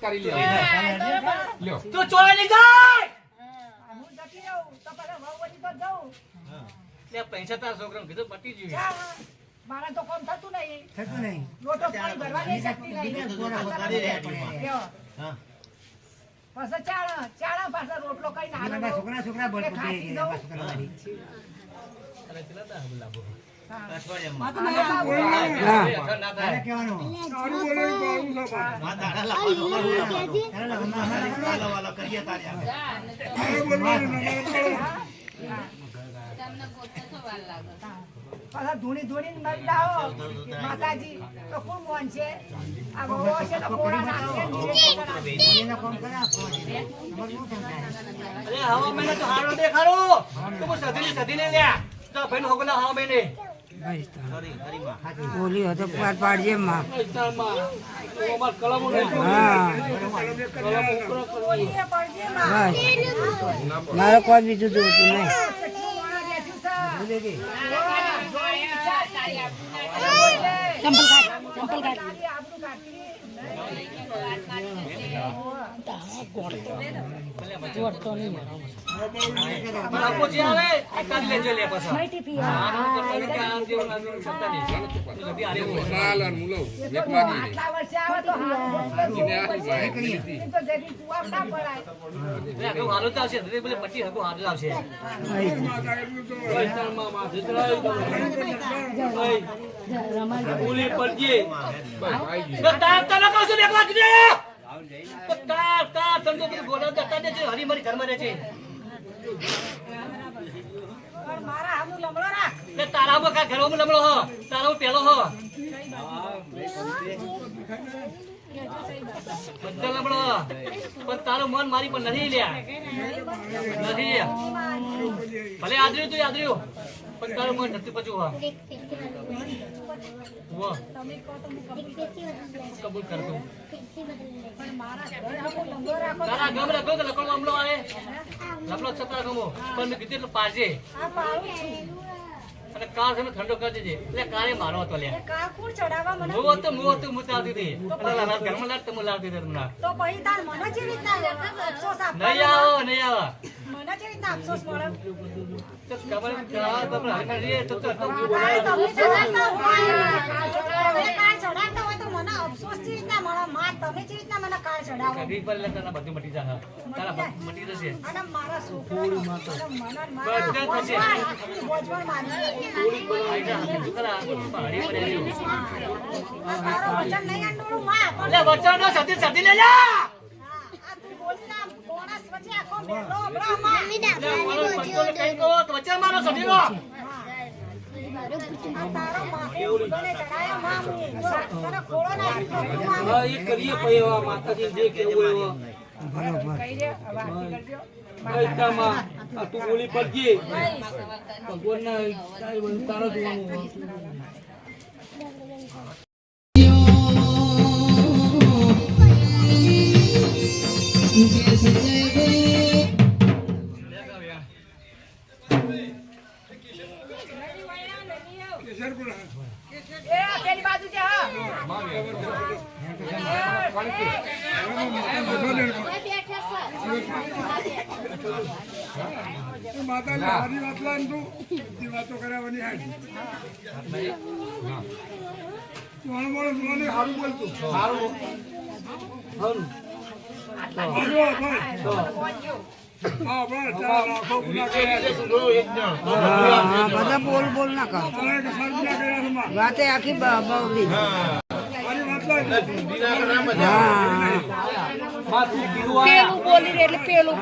કરી લ્યો તું ચોરા લઈ જાય હું જતી રહું તો પેલા વહુ વળી તો જાઉં. લે પૈસા તારા છોકરાને કીધું પટી ગયું મારે તો કામ થતું નહીં. થતું નહીં. લોટો પાણી ભરવા નહીં શકતી નહીં. લ્યો. પાછા ચાળા પાછા રોટલો કઈ ના એના છોકરા છોકરા બોલ પૂછે કે એના છોકરા મારી. અરે પેલા દા બોલાવો તારે ના કહેવાનું. પાછા ધૂણી ધૂણી મત લાવો માતાજી તો કોણ મોન છે આ બહુ છે તો કોરા નાખે એના કામ કરે આપો. તમારું શું કામ થાય? અરે હવા મેને તો હારો દેખાડો તું સધી લે તો ભાઈ નો હગલા હવા મેને બોલી હતો પાર પાડજે માં અમાર કલમ હા બોલીએ પડજે માં બસ મારે કોઈ બીજું જોતું નહીં આપોજી આવે કાઢી લેજો લે પાછા આટલા વર્ષે આવે તો હારો ચાલશે બોલે પટ્ટી હકો હારો આવશે બોલી પડજે તાર તને કહું છું એકલા કીધે તાર સમજો કે બોલો જતા દે છે હરી મરી ઘરમાં રહે છે મારા આમનું લમડો રાખ તે તારામાં કા ઘરમાં લમડો હો તારામાં પેલો હો બધા લમડો પણ તારું મન મારી પણ નથી લ્યા નથી ભલે આદર્યું તું આદર્યું પણ તારું મન નથી પચું હા તમે કહો તો હું કબૂલ કરતો પણ મારા ઘર આમનું લમડો રાખો તારા ગમ રાખો તો લકડો અમલો આવે લકડો છતાં ગમો પણ મેં કીધું એટલું પાડજે આ પાડું છું અને કાર તમે ઠંડો કરી દેજે એટલે કારે મારો હતો લ્યા કાકુર ચડાવવા મને હું ચાલતી હતી ઘરમાં લાગ તમે લાવતી હતી તમને તો પછી તાર મને જે રીતના અફસોસ આપવાનો નહીં આવો નહીં આવો મને જે રીતના અફસોસ મળે તો ખબર તમને હાલમાં રહીએ તો તમે ચડાવતા હોય તમે કાર ચડાવતા હોય તો મને અફસોસ જે રીતના મળે માં તમે જે રીતના મને કાર ચડાવો કદી પર લે તને બધું મટી જશે તારા મટી જશે અને મારા છોકરાનું મને મારા બધા થશે. બોજવાળ મારી આઈ જા છોકરા પહાડી પર આવ્યો તારો વચન નહીં અંડોળું માં પણ એટલે વચ્ચેનો સતી લે લે આ તું બોલના બોનસ વચ્ચે આખો મેલો બ્રાહ્મણ વચ્ચે મારો સતીનો આ તારો માથે ઉડને ચડાયા માં તને ખોળો ના હા એ કરીએ પછી એવા માતાજી જે કેવું એવો કહી દે વાત કરજો પૈસામાં આ તું બોલી પડજે ભગવાનના તારા જોવાનું એ પેલી બાજુ છે હા માતાજી હારી વાત લાન તું એ વાતો કરાવવાની હાજી મોણ મોણ મોને હારું બોલતું સારું હા ભાઈ ચાલ રાખો ગુના બધા બોલ બોલ ના કર વાતે આખી બવડી હારી વાત લાન હા માં તું કીધું પેલું બોલી રે એટલે પેલું